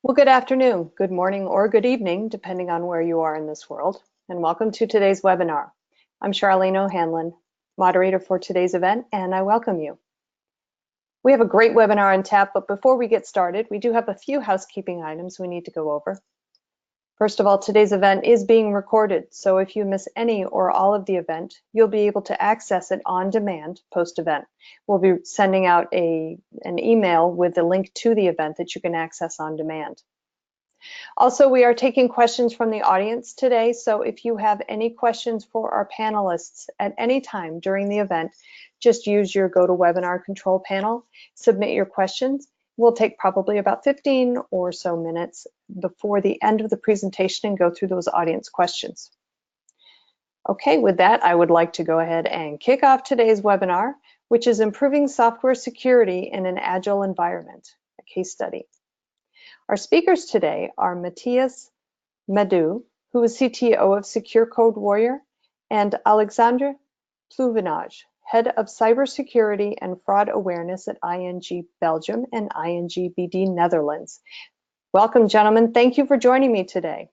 Well, good afternoon, good morning, or good evening, depending on where you are in this world, and welcome to today's webinar. I'm Charlene O'Hanlon, moderator for today's event, and I welcome you. We have a great webinar on tap, but before we get started, we do have a few housekeeping items we need to go over. First of all, today's event is being recorded, so if you miss any or all of the event, you'll be able to access it on demand post-event. We'll be sending out an email with a link to the event that you can access on demand. Also, we are taking questions from the audience today, so if you have any questions for our panelists at any time during the event, just use your GoToWebinar control panel, submit your questions. We'll take probably about 15 or so minutes before the end of the presentation and go through those audience questions. Okay, with that, I would like to go ahead and kick off today's webinar, which is Improving Software Security in an Agile Environment, a case study. Our speakers today are Matias, Madou, who is CTO of Secure Code Warrior, and Alexandre Pluvinage, Head of Cybersecurity and Fraud Awareness at ING Belgium and ING BD Netherlands. Welcome, gentlemen. Thank you for joining me today.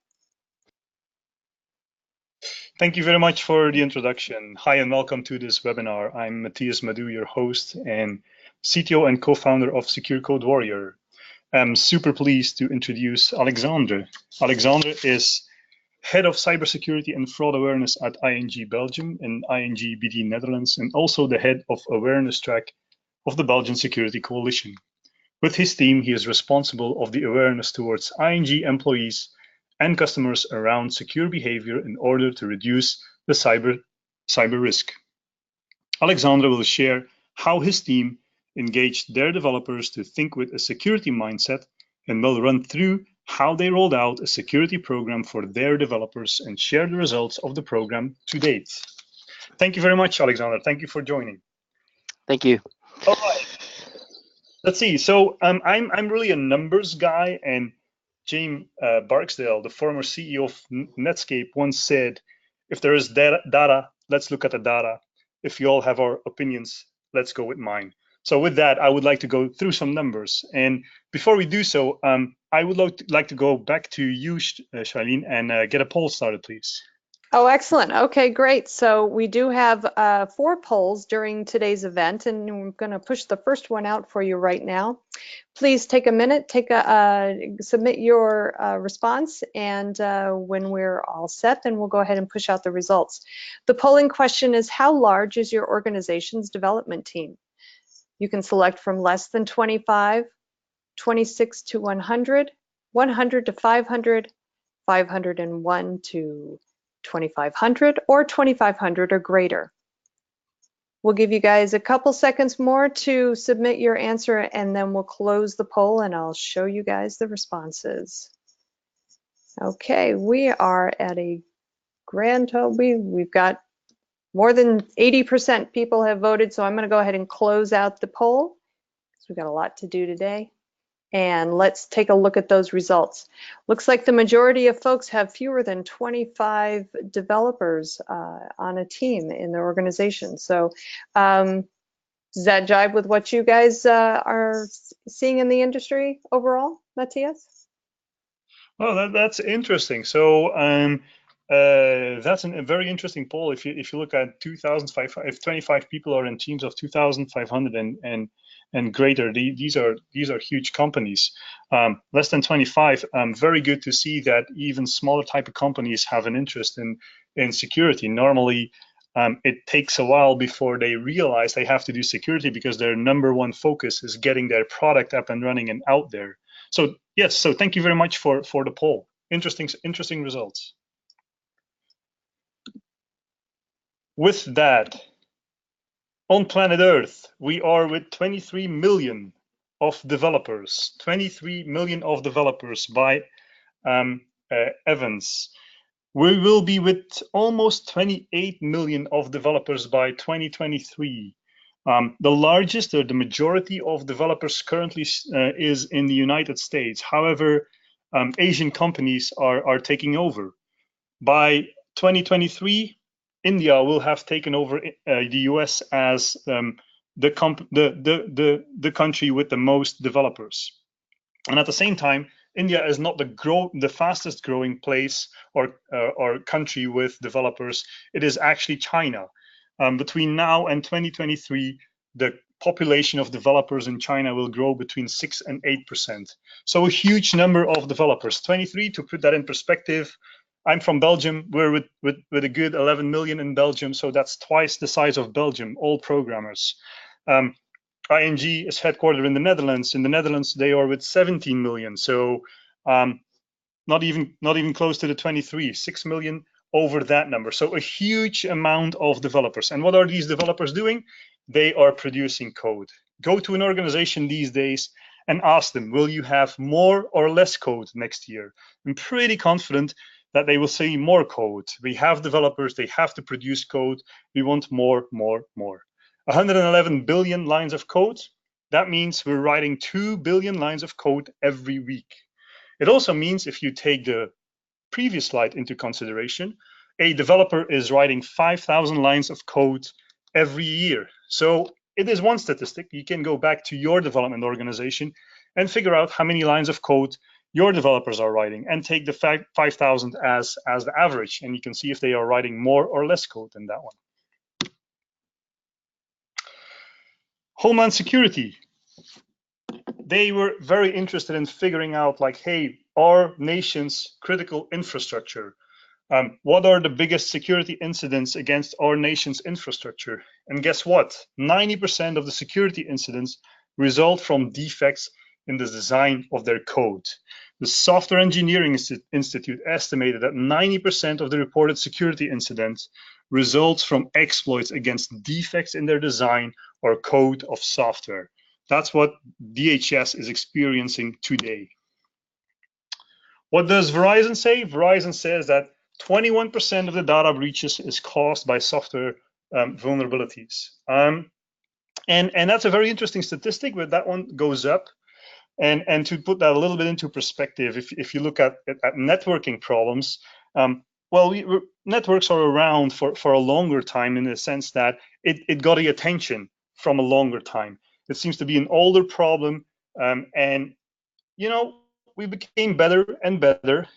Thank you very much for the introduction. Hi and welcome to this webinar. I'm Matias Madou, your host and CTO and co-founder of Secure Code Warrior. I'm super pleased to introduce Alexandre. Alexandre is Head of Cybersecurity and Fraud Awareness at ING Belgium and ING BD Netherlands, and also the Head of Awareness Track of the Belgian Security Coalition. With his team, he is responsible of the awareness towards ING employees and customers around secure behavior in order to reduce the cyber risk. Alexandre will share how his team engaged their developers to think with a security mindset, and will run through how they rolled out a security program for their developers and share the results of the program to date. Thank you very much, Alexandre. Thank you for joining. Thank you. All right. Let's see. So I'm really a numbers guy, and James Barksdale, the former CEO of Netscape, once said, "If there is data, let's look at the data. If you all have our opinions, let's go with mine." So with that, I would like to go through some numbers. And before we do so, I would like to go back to you, Charlene, and get a poll started, please. Oh, excellent. Okay, great. So we do have 4 polls during today's event, and I'm going to push the first one out for you right now. Please take a minute, submit your response, and when we're all set, then we'll go ahead and push out the results. The polling question is, how large is your organization's development team? You can select from less than 25, 26 to 100, 100 to 500, 501 to 2,500, or 2,500 or greater. We'll give you guys a couple seconds more to submit your answer, and then we'll close the poll and I'll show you guys the responses. Okay, we are at a grand total. We've got more than 80% people have voted, so I'm going to go ahead and close out the poll because we've got a lot to do today. And let's take a look at those results. Looks like the majority of folks have fewer than 25 developers on a team in their organization. So does that jive with what you guys are seeing in the industry overall, Matias? Well, that's interesting. So that's a very interesting poll. If you look at 2,500, if 25 people are in teams of 2,500 and greater, these are huge companies. Less than 25, very good to see that even smaller type of companies have an interest in security. Normally, it takes a while before they realize they have to do security because their #1 focus is getting their product up and running and out there. So yes, so thank you very much for the poll. Interesting results. With that, on planet Earth, we are with 23 million of developers. 23 million of developers by Evans. We will be with almost 28 million of developers by 2023. The largest, or the majority of developers currently is in the United States. However, Asian companies are taking over. By 2023, India will have taken over the US as the country with the most developers. And at the same time, India is not the fastest growing place or country with developers. It is actually China. Between now and 2023, the population of developers in China will grow between 6 and 8%. So a huge number of developers. 23, to put that in perspective, I'm from Belgium. We're with a good 11 million in Belgium, so that's twice the size of Belgium, all programmers. ING is headquartered in the Netherlands. In the Netherlands, they are with 17 million. So not even close to the 23, 6 million over that number. So a huge amount of developers. And what are these developers doing? They are producing code. Go to an organization these days and ask them, will you have more or less code next year? I'm pretty confident that they will say more code. We have developers, they have to produce code. We want more. 111 billion lines of code. That means we're writing 2 billion lines of code every week. It also means, if you take the previous slide into consideration, a developer is writing 5,000 lines of code every year. So it is one statistic. You can go back to your development organization and figure out how many lines of code your developers are writing and take the 5,000 as the average. And you can see if they are writing more or less code than that one. Homeland Security. They were very interested in figuring out, like, hey, our nation's critical infrastructure, what are the biggest security incidents against our nation's infrastructure? And guess what? 90% of the security incidents result from defects in the design of their code. The Software Engineering Institute estimated that 90% of the reported security incidents results from exploits against defects in their design or code of software. That's what DHS is experiencing today. What does Verizon say? Verizon says that 21% of the data breaches is caused by software vulnerabilities. And that's a very interesting statistic, but that one goes up. And to put that a little bit into perspective, if you look at networking problems, networks are around for a longer time, in the sense that it got the attention from a longer time. It seems to be an older problem, and we became better and better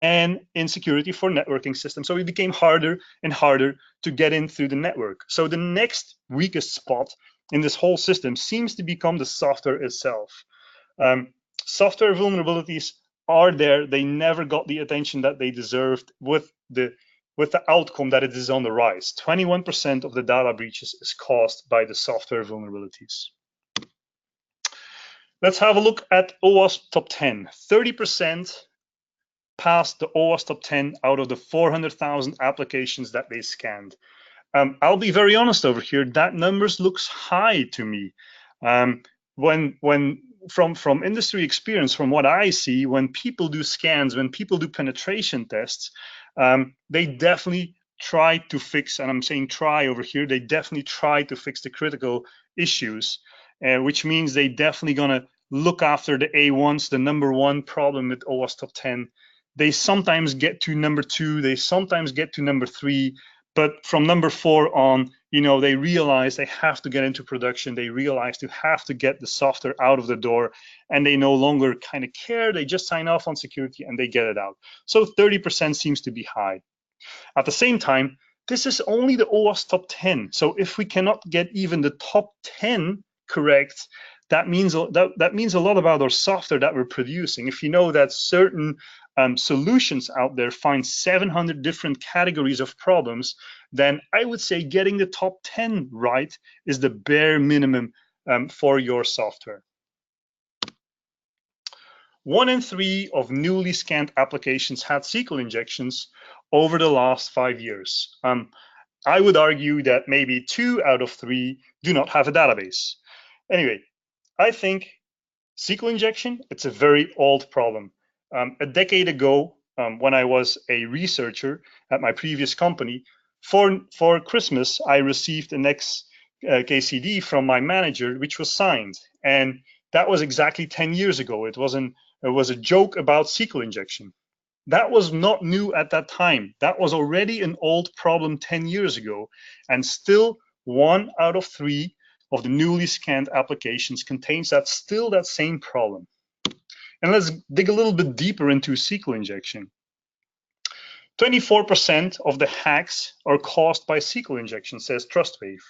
and in security for networking systems. So it became harder and harder to get in through the network. So the next weakest spot in this whole system seems to become the software itself. Software vulnerabilities are there. They never got the attention that they deserved with the outcome that it is on the rise. 21% of the data breaches is caused by the software vulnerabilities. Let's have a look at OWASP top 10. 30% passed the OWASP top 10 out of the 400,000 applications that they scanned. I'll be very honest over here, that numbers looks high to me. When from industry experience, from what I see, when people do scans, when people do penetration tests, they definitely try to fix, and I'm saying try over here, they definitely try to fix the critical issues, which means they definitely gonna look after the A1s, the number one problem with OWASP top 10. They sometimes get to number 2, they sometimes get to number 3, but from number 4 on, they realize they have to get into production. They realize they have to get the software out of the door, and they no longer kind of care. They just sign off on security and they get it out. So 30% seems to be high. At the same time, this is only the OWASP top 10. So if we cannot get even the top 10 correct, that means a lot about our software that we're producing. If you know that certain solutions out there find 700 different categories of problems, then I would say getting the top 10 right is the bare minimum for your software. 1 in 3 of newly scanned applications had SQL injections over the last 5 years. I would argue that maybe 2 out of 3 do not have a database. Anyway, I think SQL injection, it's a very old problem. A decade ago, when I was a researcher at my previous company, for Christmas, I received an XKCD from my manager, which was signed. And that was exactly 10 years ago. It was a joke about SQL injection. That was not new at that time. That was already an old problem 10 years ago. And still 1 out of 3 of the newly scanned applications contains that same problem. And let's dig a little bit deeper into SQL injection. 24% of the hacks are caused by SQL injection, says TrustWave.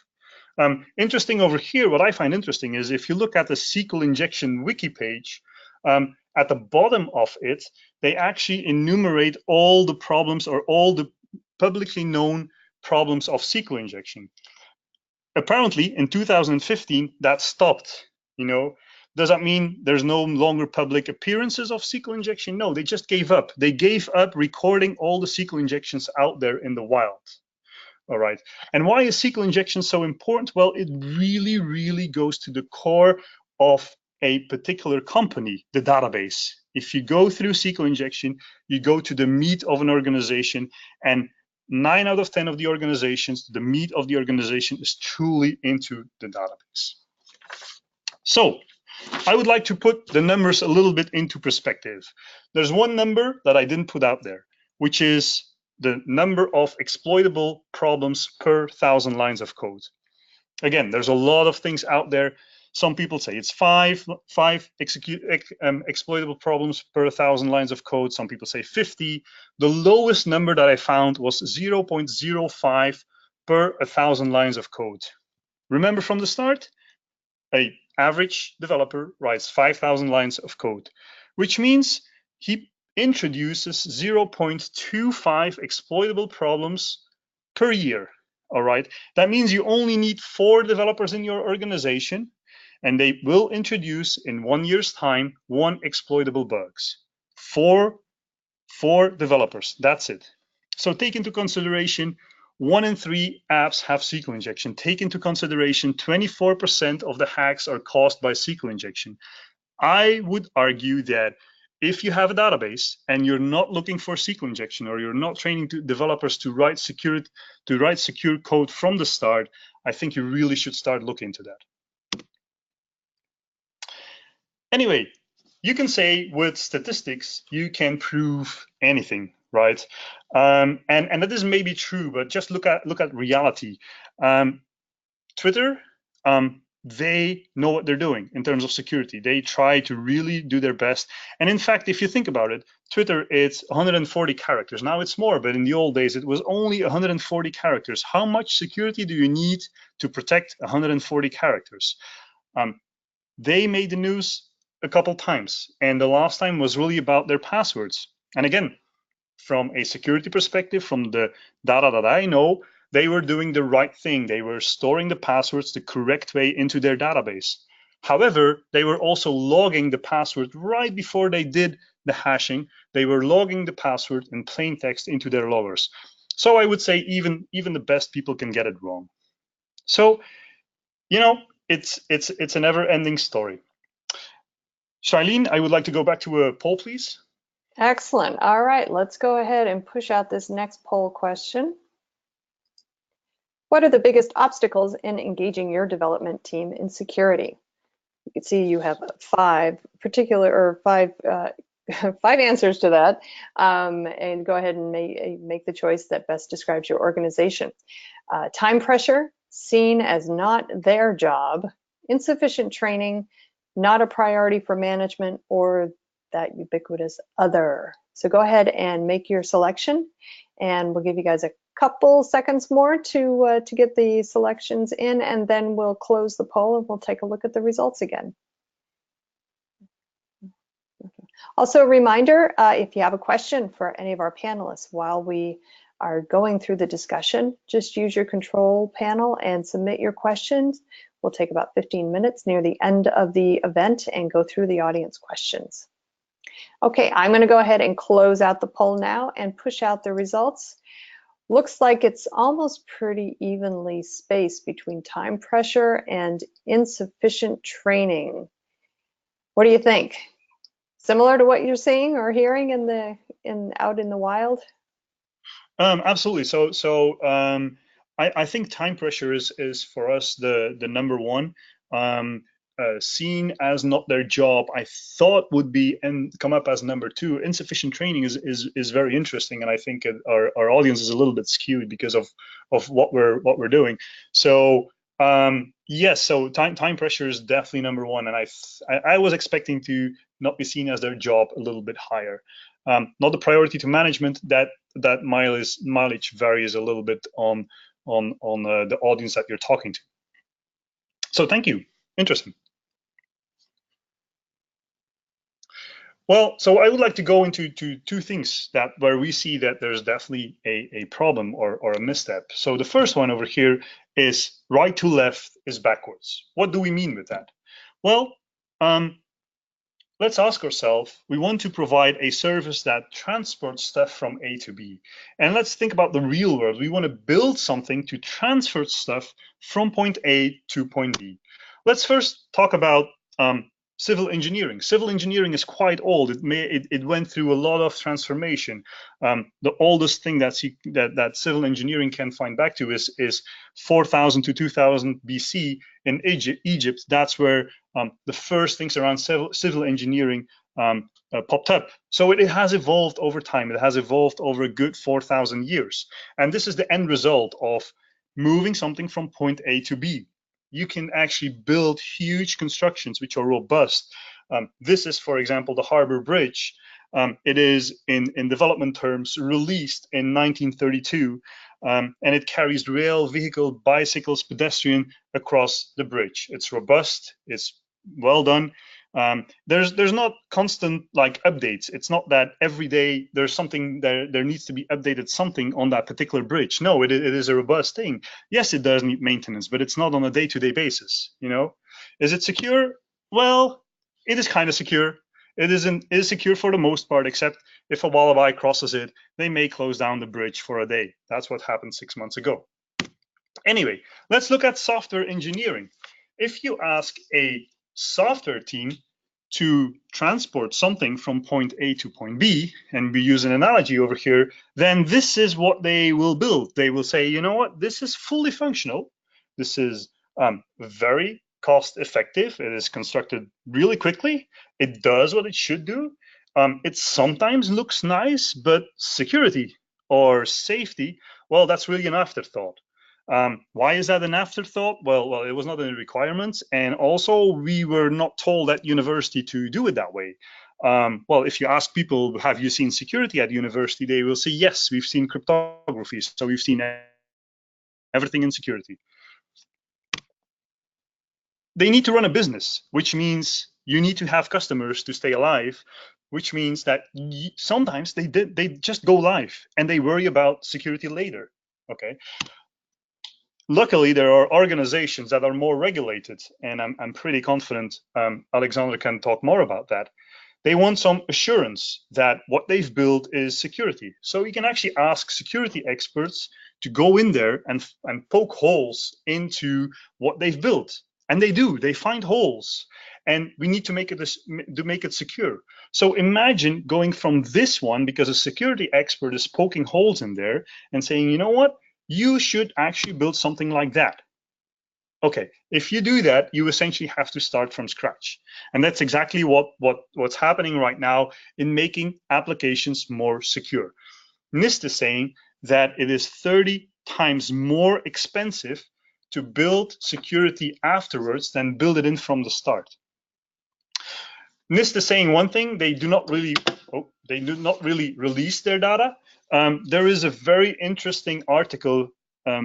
Interesting over here, what I find interesting is if you look at the SQL injection wiki page, at the bottom of it, they actually enumerate all the problems or all the publicly known problems of SQL injection. Apparently, in 2015, that stopped. Does that mean there's no longer public appearances of SQL injection? No, they just gave up. They gave up recording all the SQL injections out there in the wild. All right. And why is SQL injection so important? Well, it really, really goes to the core of a particular company, the database. If you go through SQL injection, you go to the meat of an organization, and 9 out of 10 of the organizations, the meat of the organization is truly into the database. So I would like to put the numbers a little bit into perspective. There's one number that I didn't put out there, which is the number of exploitable problems per 1,000 lines of code. Again, there's a lot of things out there. Some people say it's five exploitable problems per 1,000 lines of code. Some people say 50. The lowest number that I found was 0.05 per 1,000 lines of code. Remember from the start, an average developer writes 5,000 lines of code, which means he introduces 0.25 exploitable problems per year. All right, that means you only need 4 developers in your organization, and they will introduce in 1 year's time 1 exploitable bugs. 4 developers, that's it. So take into consideration 1 in 3 apps have SQL injection. Take into consideration 24% of the hacks are caused by SQL injection. I would argue that if you have a database and you're not looking for SQL injection, or you're not training developers to write secure code from the start, I think you really should start looking into that. Anyway, you can say with statistics, you can prove anything, right? And that is maybe true, but just look at reality. Twitter, they know what they're doing in terms of security. They try to really do their best. And in fact, if you think about it, Twitter, it's 140 characters. Now it's more, but in the old days, it was only 140 characters. How much security do you need to protect 140 characters? They made the news a couple times, and the last time was really about their passwords. And again, from a security perspective, from the data that I know, they were doing the right thing. They were storing the passwords the correct way into their database. However, they were also logging the password right before they did the hashing. They were logging the password in plain text into their loggers. So I would say even the best people can get it wrong. So, it's a never-ending story. Charlene, I would like to go back to a poll, please. Excellent. All right, let's go ahead and push out this next poll question. What are the biggest obstacles in engaging your development team in security? You can see you have 5 answers to that, and go ahead and make the choice that best describes your organization. Time pressure, seen as not their job, insufficient training, not a priority for management, or that ubiquitous other. So go ahead and make your selection, and we'll give you guys a couple seconds more to get the selections in, and then we'll close the poll and we'll take a look at the results again. Also, a reminder, if you have a question for any of our panelists while we are going through the discussion, just use your control panel and submit your questions. We'll take about 15 minutes near the end of the event and go through the audience questions. Okay, I'm going to go ahead and close out the poll now and push out the results. Looks like it's almost pretty evenly spaced between time pressure and insufficient training. What do you think? Similar to what you're seeing or hearing out in the wild? Absolutely. So I think time pressure is for us the number one. Seen as not their job, I thought would be and come up as number 2. Insufficient training is very interesting, and I think our audience is a little bit skewed because of what we're doing. So yes, so time pressure is definitely number 1, and I was expecting to not be seen as their job a little bit higher. Not the priority to management. That mileage varies a little bit on the audience that you're talking to. So thank you. Interesting. Well, so I would like to go into two things where we see that there's definitely a problem or a misstep. So the first one over here is right to left is backwards. What do we mean with that? Well, let's ask ourselves, we want to provide a service that transports stuff from A to B. And let's think about the real world. We want to build something to transfer stuff from point A to point B. Let's first talk about civil engineering. Civil engineering is quite old. It went through a lot of transformation. The oldest thing that civil engineering can find back to is 4000 to 2000 BC in Egypt. That's where the first things around civil engineering popped up. So it has evolved over time. It has evolved over a good 4,000 years. And this is the end result of moving something from point A to B. You can actually build huge constructions which are robust. This is, for example, the Harbor Bridge. It is, in development terms, released in 1932, and it carries rail, vehicle, bicycles, pedestrian across the bridge. It's robust, it's well done. There's not constant like updates. It's not that every day there's something there needs to be updated something on that particular bridge. No, it is a robust thing. Yes, it does need maintenance, but it's not on a day-to-day basis. You know, is it secure? Well, it is kind of secure. It is secure for the most part, except if a wallaby crosses it, they may close down the bridge for a day. That's what happened 6 months ago. Anyway, let's look at software engineering. If you ask a software team to transport something from point A to point B, and we use an analogy over here, then this is what they will build. They will say, you know what, this is fully functional. This is very cost effective. It is constructed really quickly. It does what it should do. It sometimes looks nice, but security or safety, well, that's really an afterthought. Why is that an afterthought? Well, it was not in the requirements, and also we were not told at university to do it that way. Well, if you ask people, have you seen security at university? They will say, yes, we've seen cryptography, so we've seen everything in security. They need to run a business, which means you need to have customers to stay alive, which means that sometimes they just go live and they worry about security later. Okay. Luckily, there are organizations that are more regulated, and I'm pretty confident Alexander can talk more about that. They want some assurance that what they've built is security. So you can actually ask security experts to go in there and poke holes into what they've built. And they do, they find holes. And we need to make it secure. So imagine going from this one, because a security expert is poking holes in there and saying, you know what? You should actually build something like that. Okay, if you do that, you essentially have to start from scratch. And that's exactly what's happening right now in making applications more secure. NIST is saying that it is 30 times more expensive to build security afterwards than build it in from the start. NIST is saying one thing, they do not really release their data. There is a very interesting article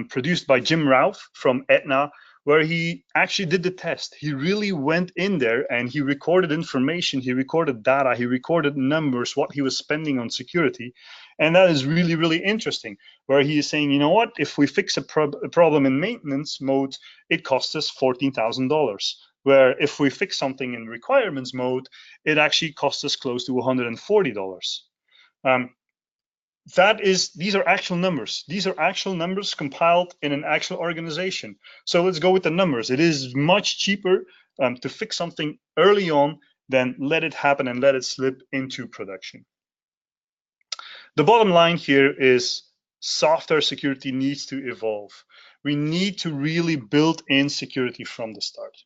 produced by Jim Ralph from Aetna, where he actually did the test. He really went in there and he recorded information, he recorded data, he recorded numbers, what he was spending on security. And that is really, really interesting, where he is saying, you know what, if we fix a problem in maintenance mode, it costs us $14,000. Where if we fix something in requirements mode, it actually costs us close to $140. These are actual numbers. These are actual numbers compiled in an actual organization. So let's go with the numbers. It is much cheaper to fix something early on than let it happen and let it slip into production. The bottom line here is software security needs to evolve. We need to really build in security from the start.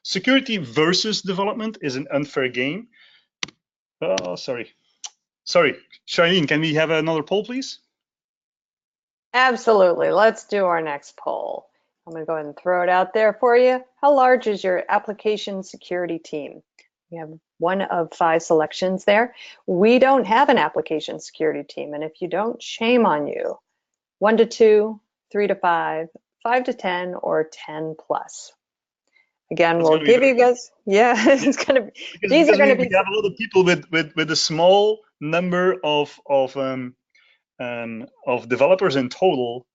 Security versus development is an unfair game. Oh, sorry, Charlene, can we have another poll, please? Absolutely. Let's do our next poll. I'm going to go ahead and throw it out there for you. How large is your application security team? You have one of 5 selections there. We don't have an application security team, and if you don't, shame on you. 1 to 2, 3 to 5, 5 to 10, or 10 plus. Again, It's we'll going to be give you very good. guys, yeah, Yeah, it's gonna be, because these are because gonna we be, have a lot of people with a small number of developers in total.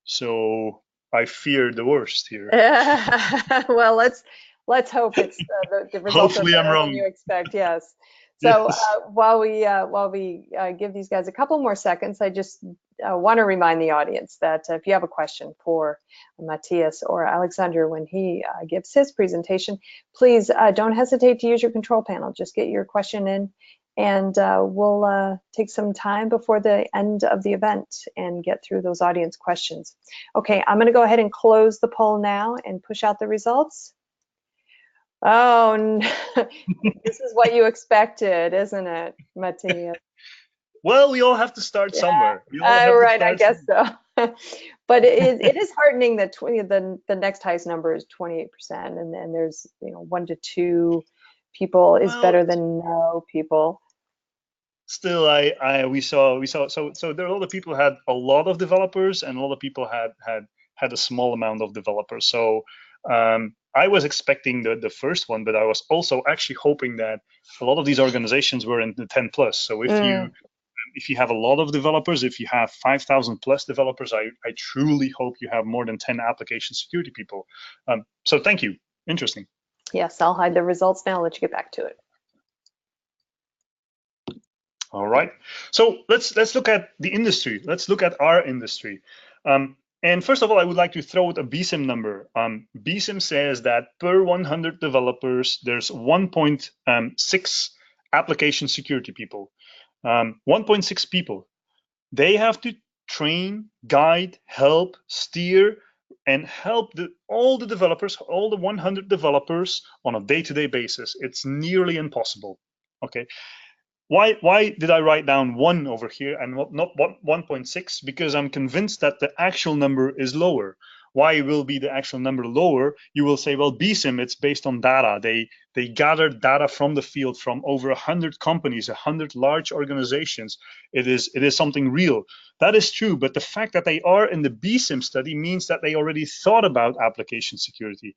So I fear the worst here. well, let's hope it's the results are Hopefully I'm better than you wrong. expect. Yes. So Yes. while we give these guys a couple more seconds, I just want to remind the audience that if you have a question for Matias or Alexander when he gives his presentation, please don't hesitate to use your control panel. Just get your question in, and we'll take some time before the end of the event and get through those audience questions. Okay, I'm going to go ahead and close the poll now and push out the results. Oh, this is what you expected, isn't it, Matias? Well, we all have to start Yeah, somewhere. We all have to right, I start guess somewhere. so. But it is heartening that the next highest number is 28%, and then there's 1 to 2 people is Well, better than no people. still, we saw so there are a lot of people had a lot of developers, and a lot of people had a small amount of developers. So I was expecting the first one, but I was also actually hoping that a lot of these organizations were in the 10 plus. So Mm. if you have a lot of developers, if you have 5,000 plus developers, I truly hope you have more than 10 application security people. So thank you. Interesting. Yes, I'll hide the results now. Let you get back to it. All right. So let's look at the industry. Let's look at our industry. And first of all, I would like to throw out a BSIM number. BSIM says that per 100 developers, there's 1.6 application security people. 1.6 people. They have to train, guide, help, steer, and help all the developers, all the 100 developers on a day-to-day basis. It's nearly impossible. Okay. Why did I write down 1 over here and not 1.6? Because I'm convinced that the actual number is lower. Why will be the actual number lower? You will say, well, BSIM, it's based on data. They gathered data from the field from over 100 companies, 100 large organizations. It is something real. That is true, but the fact that they are in the BSIM study means that they already thought about application security.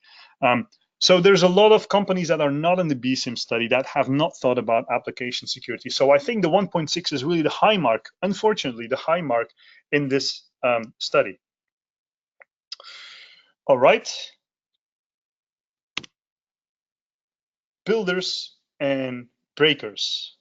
So there's a lot of companies that are not in the BSIM study that have not thought about application security. So I think the 1.6 is really the high mark, unfortunately, the high mark in this study. All right. Builders and breakers.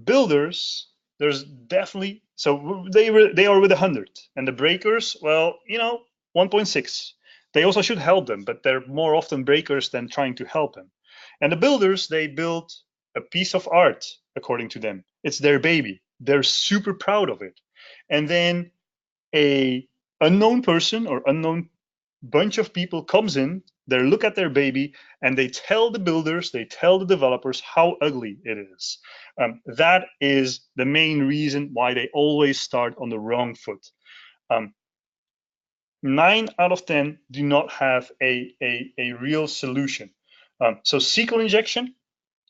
Builders, there's definitely, so they are with 100, and the breakers, well, 1.6. They also should help them, but they're more often breakers than trying to help them. And the builders, they build a piece of art, according to them. It's their baby. They're super proud of it. And then a unknown person or unknown bunch of people comes in, they look at their baby, and they tell the builders, they tell the developers how ugly it is. That is the main reason why they always start on the wrong foot. 9 out of 10 do not have a real solution. So SQL injection,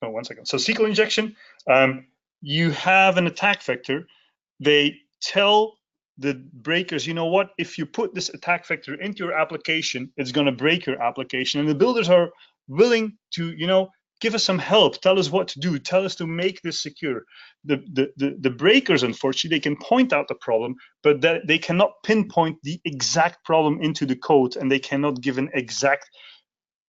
oh, 1 second. So SQL injection, you have an attack vector. They tell the breakers, you know what, if you put this attack vector into your application, it's going to break your application. And the builders are willing to, give us some help, tell us what to do, tell us to make this secure. The breakers, unfortunately, they can point out the problem, but that they cannot pinpoint the exact problem into the code, and they cannot give an exact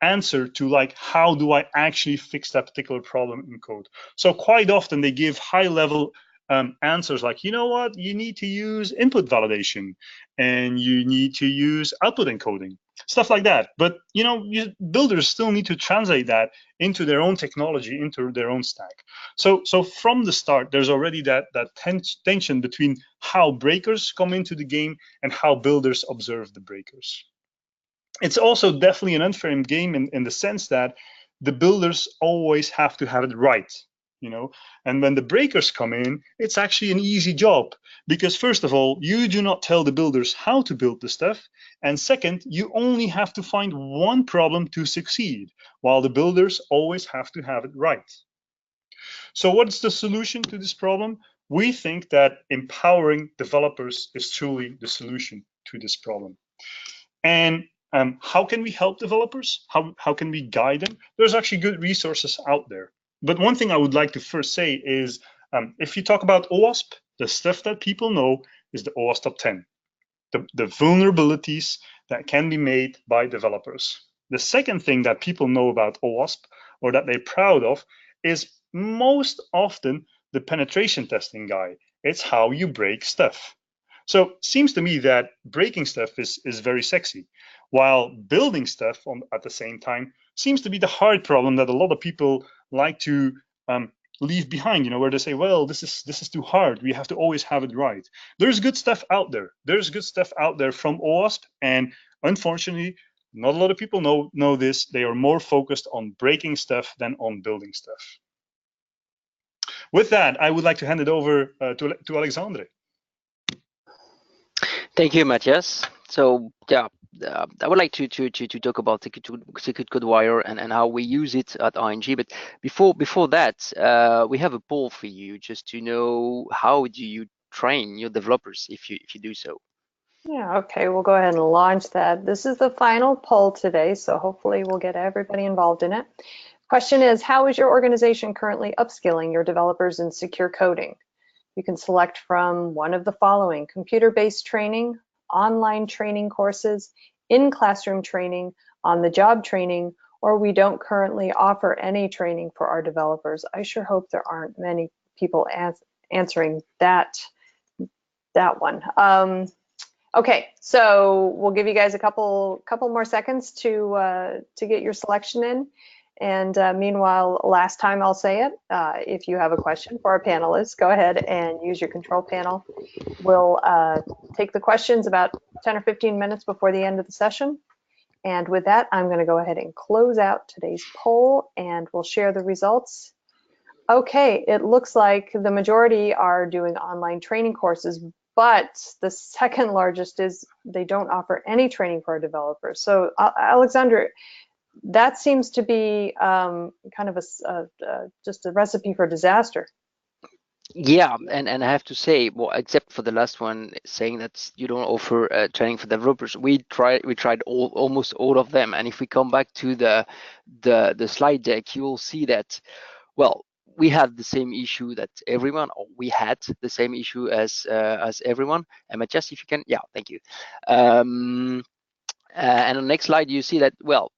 answer to, like, how do I actually fix that particular problem in code. So quite often they give high level answers like, you know what, you need to use input validation and you need to use output encoding, stuff like that. But builders still need to translate that into their own technology, into their own stack. So from the start, there's already that tension between how breakers come into the game and how builders observe the breakers. It's also definitely an unfair game in the sense that the builders always have to have it right. And when the breakers come in, it's actually an easy job because first of all, you do not tell the builders how to build the stuff. And second, you only have to find one problem to succeed, while the builders always have to have it right. So what's the solution to this problem? We think that empowering developers is truly the solution to this problem. And how can we help developers? How can we guide them? There's actually good resources out there. But one thing I would like to first say is, if you talk about OWASP, the stuff that people know is the OWASP top 10, the vulnerabilities that can be made by developers. The second thing that people know about OWASP, or that they're proud of, is most often the penetration testing guide. It's how you break stuff. So it seems to me that breaking stuff is very sexy, while building stuff at the same time seems to be the hard problem that a lot of people like to leave behind, where they say, well, this is too hard. We have to always have it right. There's good stuff out there. There's good stuff out there from OWASP, and unfortunately, not a lot of people know this. They are more focused on breaking stuff than on building stuff. With that, I would like to hand it over to Alexandre. Thank you, Matias. So yeah, I would like to talk about Secret Code Wire and how we use it at ING. But before that, we have a poll for you just to know how do you train your developers if you do so. Yeah, okay, we'll go ahead and launch that. This is the final poll today, so hopefully we'll get everybody involved in it. Question is, how is your organization currently upskilling your developers in secure coding? You can select from one of the following: computer-based training, online training courses, in-classroom training, on-the-job training, or we don't currently offer any training for our developers. I sure hope there aren't many people answering that one. Okay, so we'll give you guys a couple more seconds to get your selection in. And meanwhile, last time I'll say it, if you have a question for our panelists, go ahead and use your control panel. We'll take the questions about 10 or 15 minutes before the end of the session. And with that, I'm going to go ahead and close out today's poll, and we'll share the results. Okay, it looks like the majority are doing online training courses, but the second largest is they don't offer any training for our developers. So Alexander, that seems to be kind of just a recipe for disaster. Yeah, and I have to say, well, except for the last one saying that you don't offer training for developers, we tried almost all of them. And if we come back to the slide deck, you will see that, well, we had the same issue that everyone, or we had the same issue as everyone. And Matias, if you can, yeah, thank you. And on the next slide, you see that, well,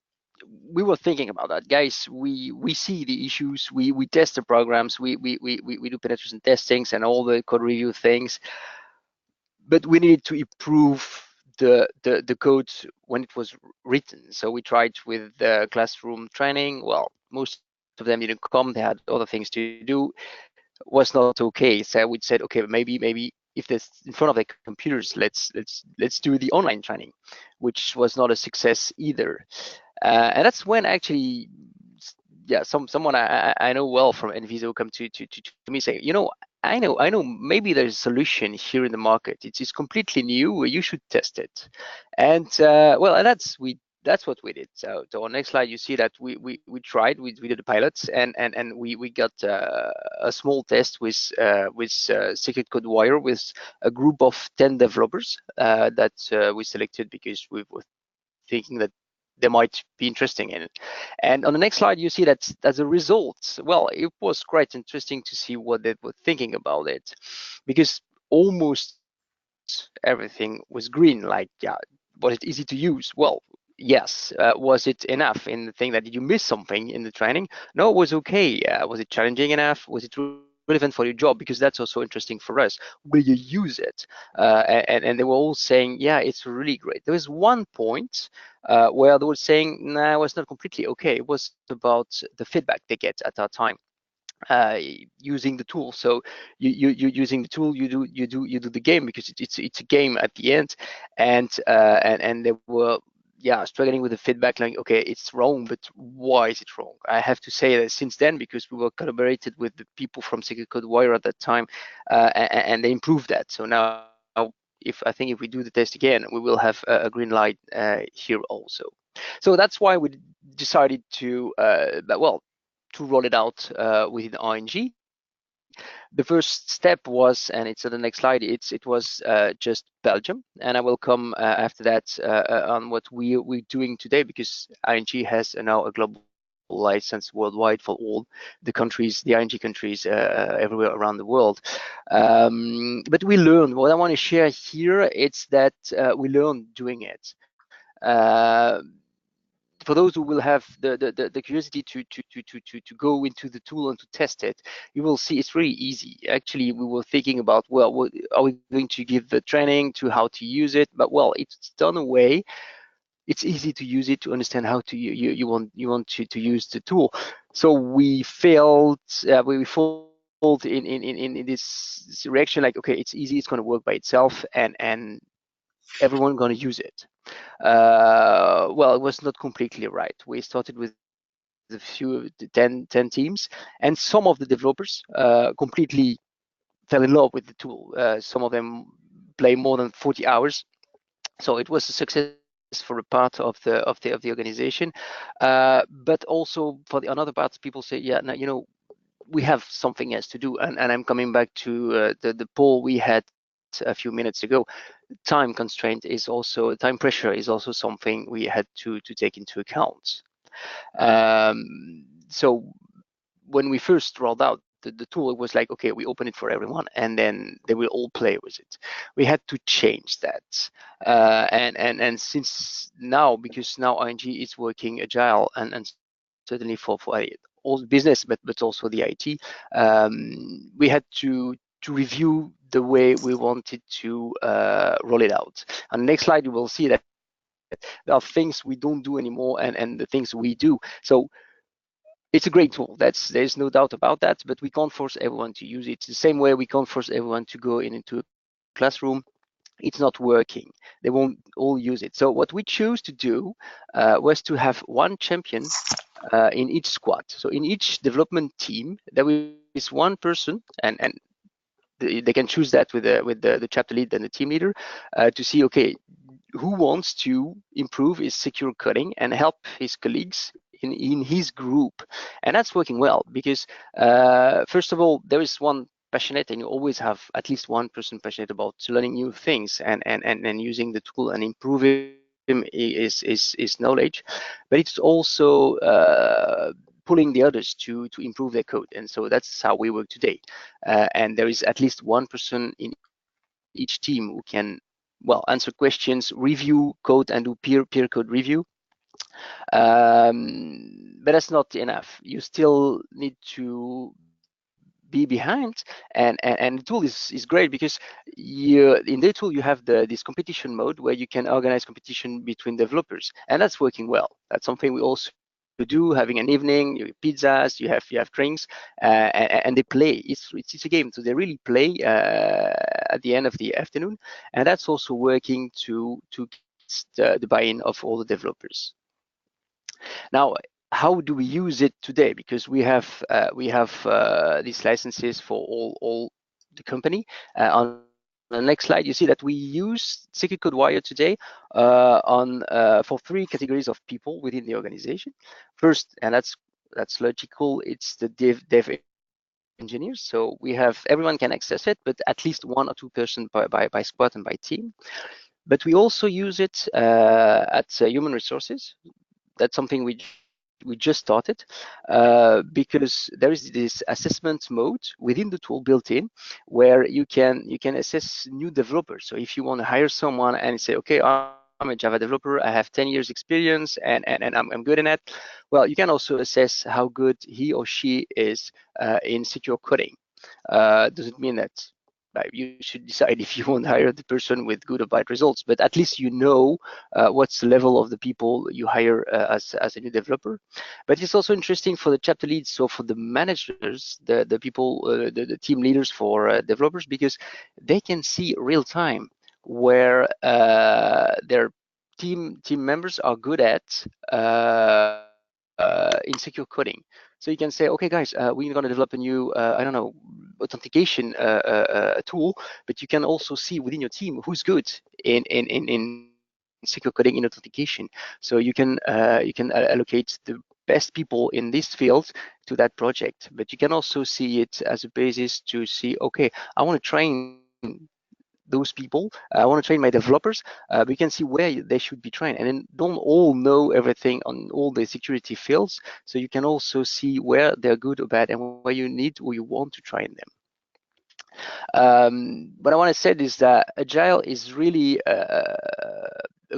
we were thinking about that, guys. We see the issues. We test the programs. We do penetration testings and all the code review things, but we needed to improve the code when it was written. So we tried with the classroom training. Well, most of them didn't come. They had other things to do. Was not okay. So we said, okay, maybe if this in front of the computers, let's do the online training, which was not a success either. And that's when actually, yeah, someone I know well from Enviso come to me saying, I know maybe there's a solution here in the market. It's completely new. You should test it. And well, and that's what we did. So on next slide, you see that we tried. We did the pilots, and we got a small test with Secret Code Wire with a group of 10 developers that we selected because we were thinking that they might be interesting in it. And on the next slide, you see that as a result, well, it was quite interesting to see what they were thinking about it, because almost everything was green. Like, yeah, was it easy to use? Well, yes. Was it enough in the thing that did you miss something in the training? No, it was okay. Was it challenging enough? Was it relevant for your job? Because that's also interesting for us. Will you use it? And they were all saying, yeah, it's really great. There was one point where they were saying, nah, it was not completely okay. It was about the feedback they get at that time. Using the tool. So you using the tool, you do the game, because it's a game at the end, and they were yeah, struggling with the feedback, like, okay, it's wrong, but why is it wrong? I have to say that since then, because we were collaborated with the people from Secure Code Warrior at that time, and they improved that. So now, if I think if we do the test again, we will have a green light here also. So that's why we decided to, to roll it out within ING. The first step was, and it's on the next slide, it was just Belgium, and I will come after that on what we're doing today, because ING has now a global license worldwide for all the countries, the ING countries everywhere around the world. But we learned, what I want to share here, it's that we learned doing it. For those who will have the curiosity to go into the tool and to test it, you will see it's really easy. Actually, we were thinking about, well, what, are we going to give the training to how to use it? But well, it's done away. It's easy to use it, to understand how to you want to use the tool. So we felt we fall in this reaction, like, okay, it's easy, it's going to work by itself, and everyone going to use it. Well, it was not completely right. We started with a few 10 teams, and some of the developers completely fell in love with the tool. Some of them play more than 40 hours, so it was a success for a part of the organization. But also for the another parts, people say, yeah, now, you know, we have something else to do. And I'm coming back to the poll we had a few minutes ago. Time constraint is also, time pressure is also something we had to take into account. So when we first rolled out the tool, it was like, okay, we open it for everyone, and then they will all play with it. We had to change that, and since now, because now ING is working agile, and certainly for all the business, but also the IT, we had to review the way we wanted to roll it out. On the next slide, you will see that there are things we don't do anymore, and the things we do. So it's a great tool. There's no doubt about that, but we can't force everyone to use it. It's the same way we can't force everyone to go into a classroom. It's not working. They won't all use it. So what we chose to do was to have one champion in each squad. So in each development team, there is one person, and they can choose that with the chapter lead and the team leader to see, okay, who wants to improve his secure coding and help his colleagues in his group. And that's working well, because first of all, there is one passionate, and you always have at least one person passionate about learning new things and using the tool and improving is knowledge, but it's also pulling the others to improve their code. And so that's how we work today. And there is at least one person in each team who can, well, answer questions, review code, and do peer code review. But that's not enough. You still need to be behind, and the tool is great, because in the tool you have this competition mode where you can organize competition between developers, and that's working well. That's something we also do, having an evening, you have pizzas, you have drinks, and they play. It's a game, so they really play at the end of the afternoon, and that's also working to get the buy-in of all the developers. Now, how do we use it today? Because we have these licenses for all the company. On the next slide, you see that we use Secure Code Warrior today for 3 categories of people within the organization. First, and that's logical, it's the dev engineers. So we have, everyone can access it, but at least 1 or 2 person by squad and by team. But we also use it at human resources. That's something we just started, because there is this assessment mode within the tool built in, where you can assess new developers. So if you want to hire someone and say, okay, I'm a Java developer, I have 10 years experience, and I'm good in it, well, you can also assess how good he or she is in secure coding. Doesn't mean that you should decide if you want to hire the person with good or bad results, but at least you know what's the level of the people you hire as a new developer. But it's also interesting for the chapter leads, so for the managers, the people, the team leaders for developers, because they can see real time where their team members are good at in secure coding. So you can say, okay, guys, we're going to develop a new, I don't know, authentication tool, but you can also see within your team who's good in secure coding in authentication. So you can allocate the best people in this field to that project, but you can also see it as a basis to see, okay, I want to train those people, I want to train my developers. We can see where they should be trained, and then don't all know everything on all the security fields. So you can also see where they're good or bad and where you need or you want to train them. What I want to say is that Agile is really a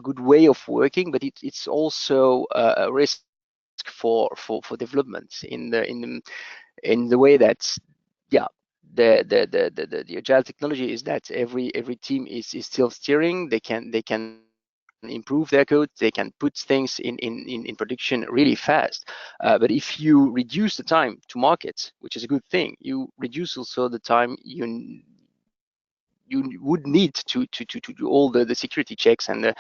good way of working, but it's also a risk for development in the way that, yeah, the Agile technology is that every team is still steering. They can improve their code. They can put things in production really fast. But if you reduce the time to market, which is a good thing, you reduce also the time you would need to do all the security checks and the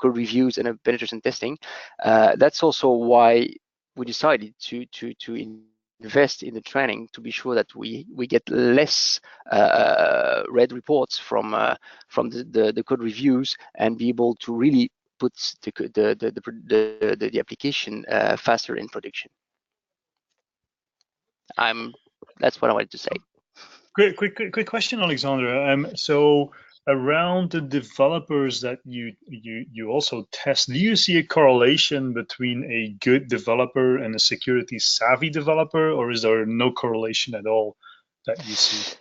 code reviews and the penetration testing. That's also why we decided to invest in the training to be sure that we get less red reports from the code reviews and be able to really put the application faster in production. That's what I wanted to say. Quick question, Alexandra. So around the developers that you also test, do you see a correlation between a good developer and a security savvy developer, or is there no correlation at all that you see?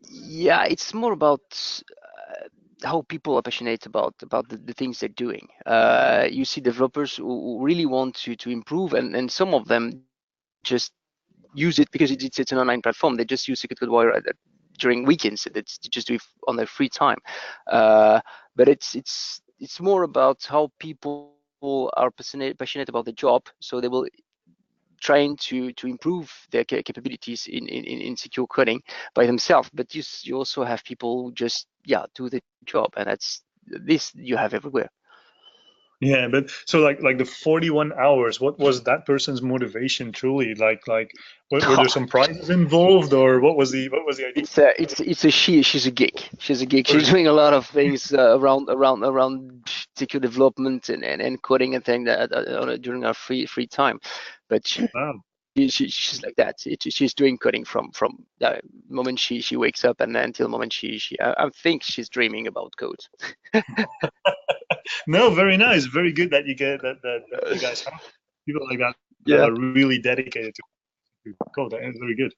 Yeah, it's more about how people are passionate about the things they're doing. You see developers who really want to improve, and some of them just use it because it's an online platform. They just use Secure Code Warrior during weekends. They just do it on their free time. But it's more about how people are passionate about the job, so they will trying to improve their capabilities in secure coding by themselves. But you also have people who just do the job, and that's this you have everywhere. Yeah, but so like the 41 hours, what was that person's motivation truly? Like were there some prizes involved, or what was the idea? It's a she's a geek. She's a geek. She's doing a lot of things around secure development and coding and things during our free time. But Wow. she's like that. She's doing coding from the moment she wakes up and until the moment I think she's dreaming about code. No, very nice, very good that you get that you guys have people like that that Yeah. are really dedicated to code. That is very good.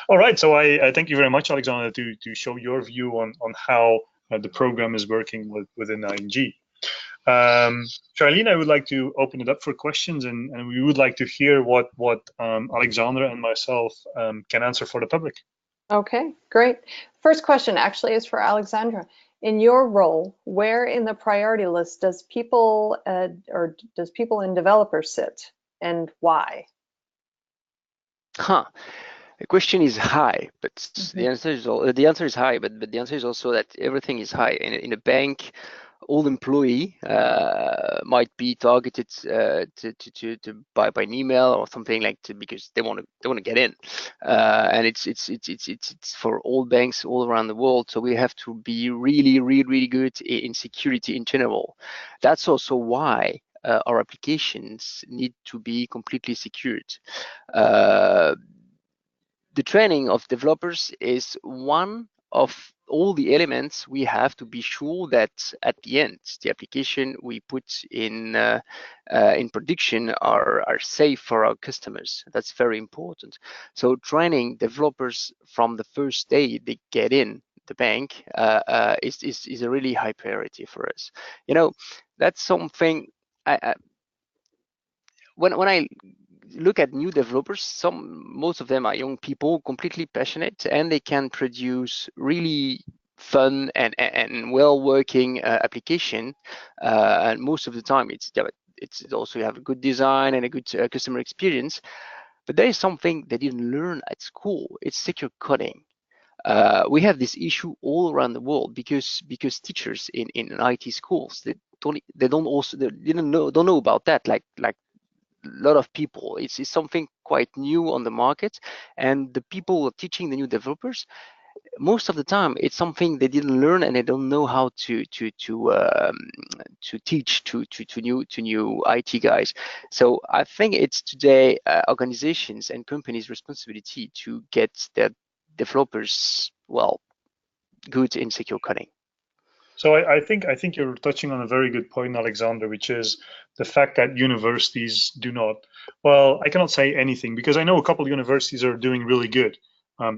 All right, so I thank you very much, Alexander, to show your view on how the program is working within ING. Charlene, I would like to open it up for questions, and we would like to hear what Alexandra and myself can answer for the public. Okay, great. First question actually is for Alexandra. In your role, where in the priority list does people and developers sit, and why? The question is high, but the answer is high, but the answer is also that everything is high. In a bank, all employee might be targeted to by an email or something like because they want to get in, and it's for all banks all around the world. So we have to be really good in security in general. That's also why our applications need to be completely secured. The training of developers is one of all the elements we have to be sure that at the end the application we put in production are safe for our customers. That's very important. So training developers from the first day they get in the bank is a really high priority for us. That's something when I look at new developers, most of them are young people, completely passionate, and they can produce really fun and well-working application. And most of the time, it's also you have a good design and a good customer experience. But there is something they didn't learn at school. It's secure coding. We have this issue all around the world because teachers in IT schools, they don't know about that, like a lot of people. It's something quite new on the market, and the people who are teaching the new developers, most of the time it's something they didn't learn, and they don't know how to teach to new IT guys. So I think it's today organizations and companies' responsibility to get their developers good in secure coding. So I think you're touching on a very good point, Alexander, which is the fact that universities do not. Well, I cannot say anything because I know a couple of universities are doing really good.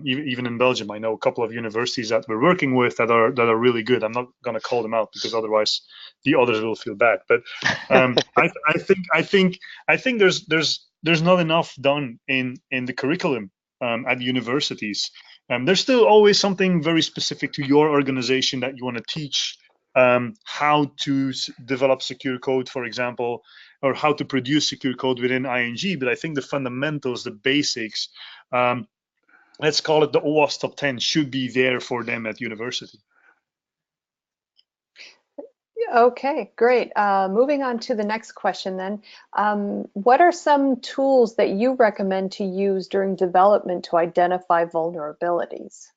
Even in Belgium, I know a couple of universities that we're working with that are really good. I'm not going to call them out because otherwise the others will feel bad. But I think there's not enough done in the curriculum at universities. There's still always something very specific to your organization that you want to teach, how to develop secure code, for example, or how to produce secure code within ING. But I think the fundamentals, the basics, let's call it the OWASP top 10, should be there for them at university. Okay, great. Moving on to the next question then. What are some tools that you recommend to use during development to identify vulnerabilities?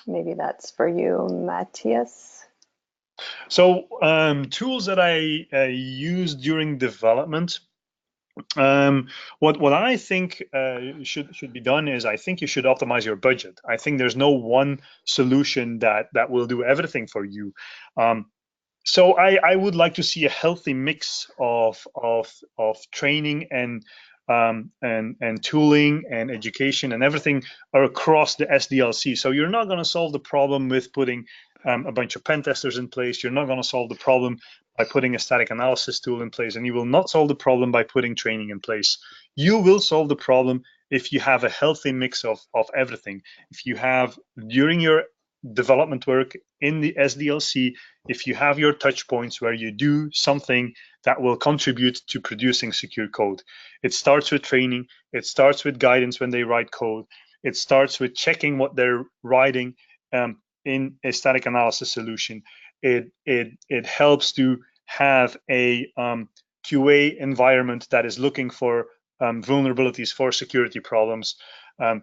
Maybe that's for you, Matias. So tools that I use during development, what I think should be done is I think you should optimize your budget. I think there's no one solution that will do everything for you. So I would like to see a healthy mix of training and tooling and education and everything are across the SDLC. So you're not going to solve the problem with putting a bunch of pen testers in place. You're not going to solve the problem by putting a static analysis tool in place, and you will not solve the problem by putting training in place. You will solve the problem if you have a healthy mix of everything. If you have, during your development work in the SDLC, if you have your touch points where you do something that will contribute to producing secure code. It starts with training, it starts with guidance when they write code, it starts with checking what they're writing in a static analysis solution. It helps to have a QA environment that is looking for vulnerabilities, for security problems.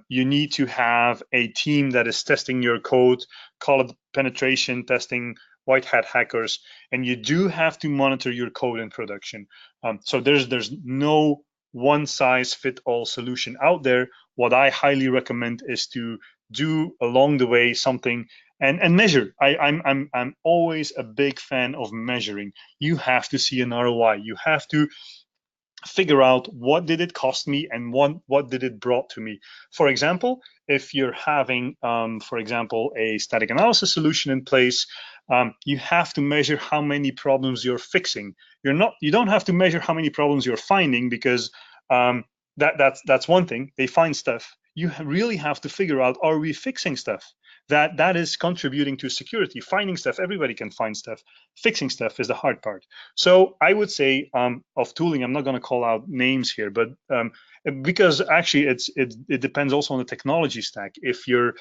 You need to have a team that is testing your code, call it penetration testing, white hat hackers, and you do have to monitor your code in production. So there's no one size fit all solution out there. What I highly recommend is to do along the way something and measure. I'm always a big fan of measuring. You have to see an ROI. You have to figure out what did it cost me and what did it brought to me. For example, if you're having, for example, a static analysis solution in place, you have to measure how many problems you're fixing. You don't have to measure how many problems you're finding, because that's one thing. They find stuff. You really have to figure out, are we fixing stuff that is contributing to security? Finding stuff, everybody can find stuff. Fixing stuff is the hard part. So I would say of tooling, I'm not going to call out names here, but because actually it depends also on the technology stack. If you're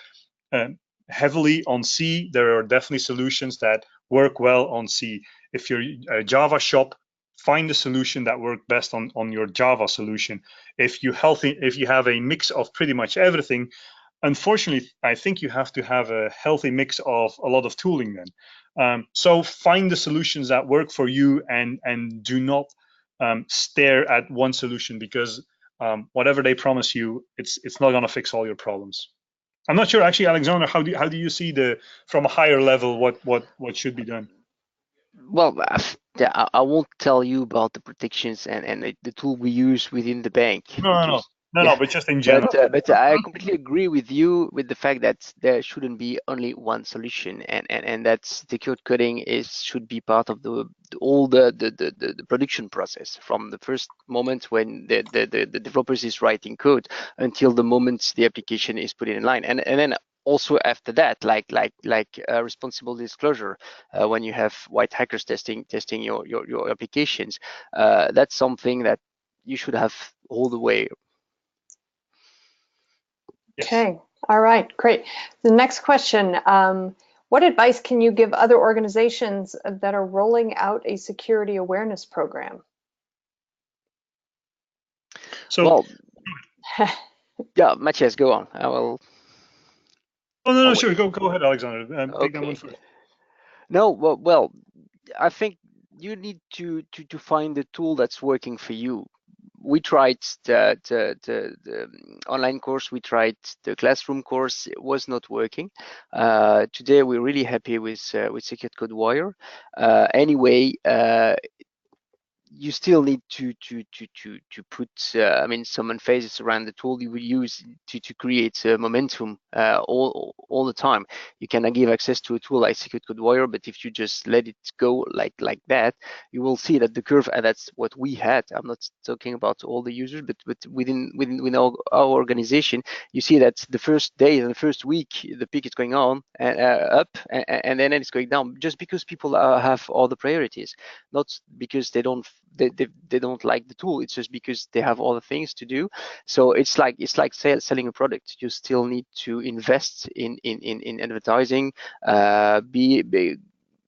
heavily on C, there are definitely solutions that work well on C. If you're a Java shop, find the solution that works best on your Java solution. If you have a mix of pretty much everything, unfortunately, I think you have to have a healthy mix of a lot of tooling then. So find the solutions that work for you, and do not stare at one solution, because whatever they promise you, it's not going to fix all your problems. I'm not sure, actually, Alexander, how do you see from a higher level what should be done? Well, I won't tell you about the protections and the tool we use within the bank, because No, but just in general. but I completely agree with you with the fact that there shouldn't be only one solution, and that secure coding should be part of all the production process, from the first moment when the developers is writing code until the moment the application is put in line, and then also after that, like responsible disclosure, when you have white hackers testing your applications, that's something that you should have all the way. Okay, All right, great. The next question, what advice can you give other organizations that are rolling out a security awareness program? So, Well, yeah, Matias, go on. I will. oh no, Oh, sure, go ahead, Alexander. Take that one okay. first. No, well, I think you need to find the tool that's working for you. We tried the online course, we tried the classroom course, it was not working. Today we're really happy with Secure Code Warrior. Anyway, you still need to put I mean some emphasis around the tool you will use to create momentum all the time. You cannot give access to a tool like Secure Code Warrior, but if you just let it go like that, you will see that the curve, and that's what we had. I'm not talking about all the users, but within our organization, you see that the first day and the first week the peak is going on and up, and then it's going down, just because people have other priorities, not because they don't like the tool. It's just because they have other things to do. So it's like selling a product. You still need to invest in advertising,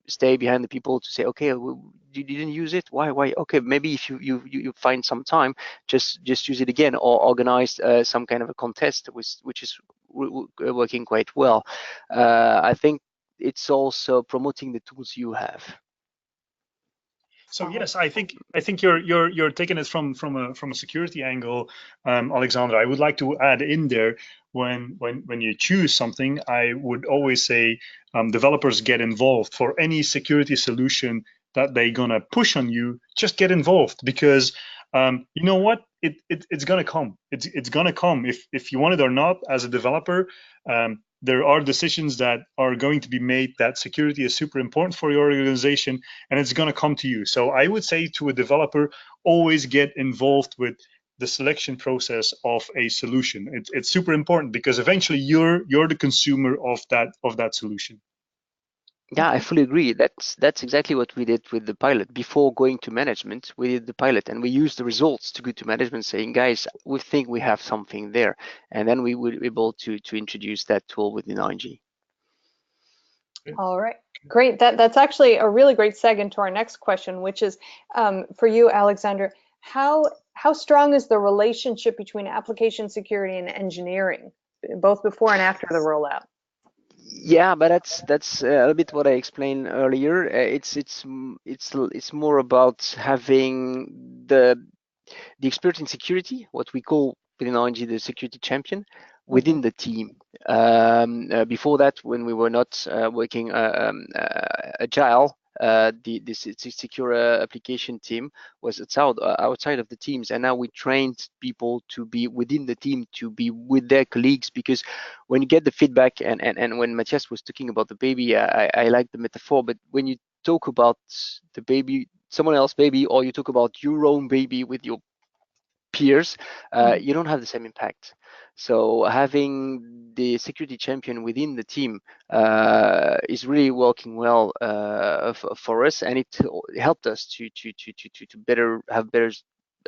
stay behind the people to say, okay, well, you didn't use it, why? Okay, maybe if you find some time, just use it again, or organize some kind of a contest, which is working quite well. I think it's also promoting the tools you have. So yes, I think you're taking it from a security angle, Alexander. I would like to add in there, when you choose something, I would always say developers get involved for any security solution that they're gonna push on you. Just get involved, because you know what, it's gonna come. It's gonna come if you want it or not. As a developer, there are decisions that are going to be made that security is super important for your organization, and it's going to come to you. So I would say to a developer, always get involved with the selection process of a solution. It's super important, because eventually you're the consumer of that solution. Yeah, I fully agree. That's exactly what we did with the pilot. Before going to management, we did the pilot, and we used the results to go to management, saying, guys, we think we have something there. And then we were able to introduce that tool within ING. All right, great. That's actually a really great segue into our next question, which is for you, Alexander. How strong is the relationship between application security and engineering, both before and after the rollout? Yeah, but that's a bit what I explained earlier. It's more about having the expert in security, what we call within ING the security champion, within the team. Before that, when we were not working agile, the secure application team was outside of the teams, and now we trained people to be within the team, to be with their colleagues, because when you get the feedback, and when Matias was talking about the baby, I like the metaphor, but when you talk about the baby, someone else's baby, or you talk about your own baby with your peers, you don't have the same impact. So having the security champion within the team is really working well for us, and it helped us to have better,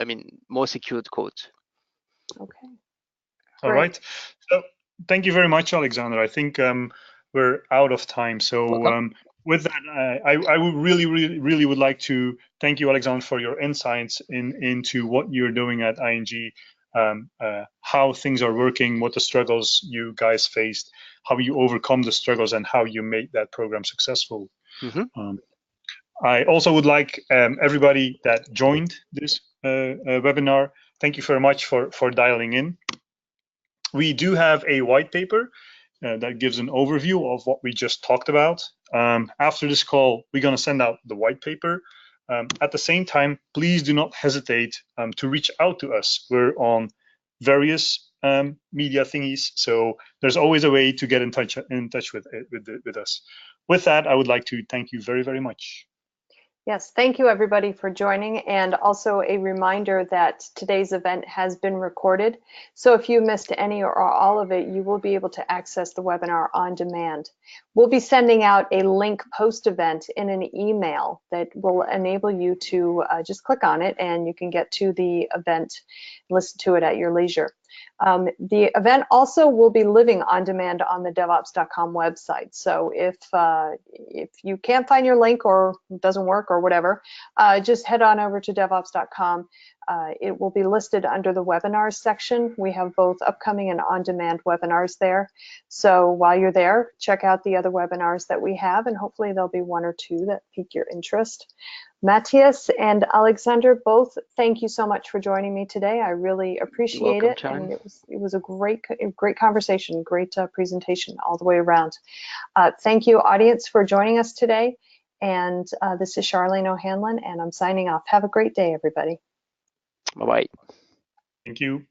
I mean, more secured code. Okay. All Great. right. So thank you very much, Alexander. I think we're out of time. So with that, I would really would like to thank you, Alexander, for your insights into what you're doing at ING, how things are working, what the struggles you guys faced, how you overcome the struggles, and how you make that program successful. I also would like everybody that joined this webinar, thank you very much for dialing in. We do have a white paper that gives an overview of what we just talked about. After this call, we're going to send out the white paper. At the same time, please do not hesitate to reach out to us. We're on various media thingies, so there's always a way to get in touch with us. With that, I would like to thank you very much. Yes, thank you everybody for joining, and also a reminder that today's event has been recorded. So if you missed any or all of it, you will be able to access the webinar on demand. We'll be sending out a link post-event in an email that will enable you to just click on it, and you can get to the event, listen to it at your leisure. The event also will be living on demand on the DevOps.com website. So if you can't find your link or it doesn't work or whatever, just head on over to DevOps.com. It will be listed under the webinars section. We have both upcoming and on-demand webinars there. So while you're there, check out the other webinars that we have, and hopefully there'll be one or two that pique your interest. Matias and Alexander, both thank you so much for joining me today. I really appreciate it, and it was a great conversation, great presentation all the way around. Thank you, audience, for joining us today. And this is Charlene O'Hanlon, and I'm signing off. Have a great day, everybody. Bye-bye. Thank you.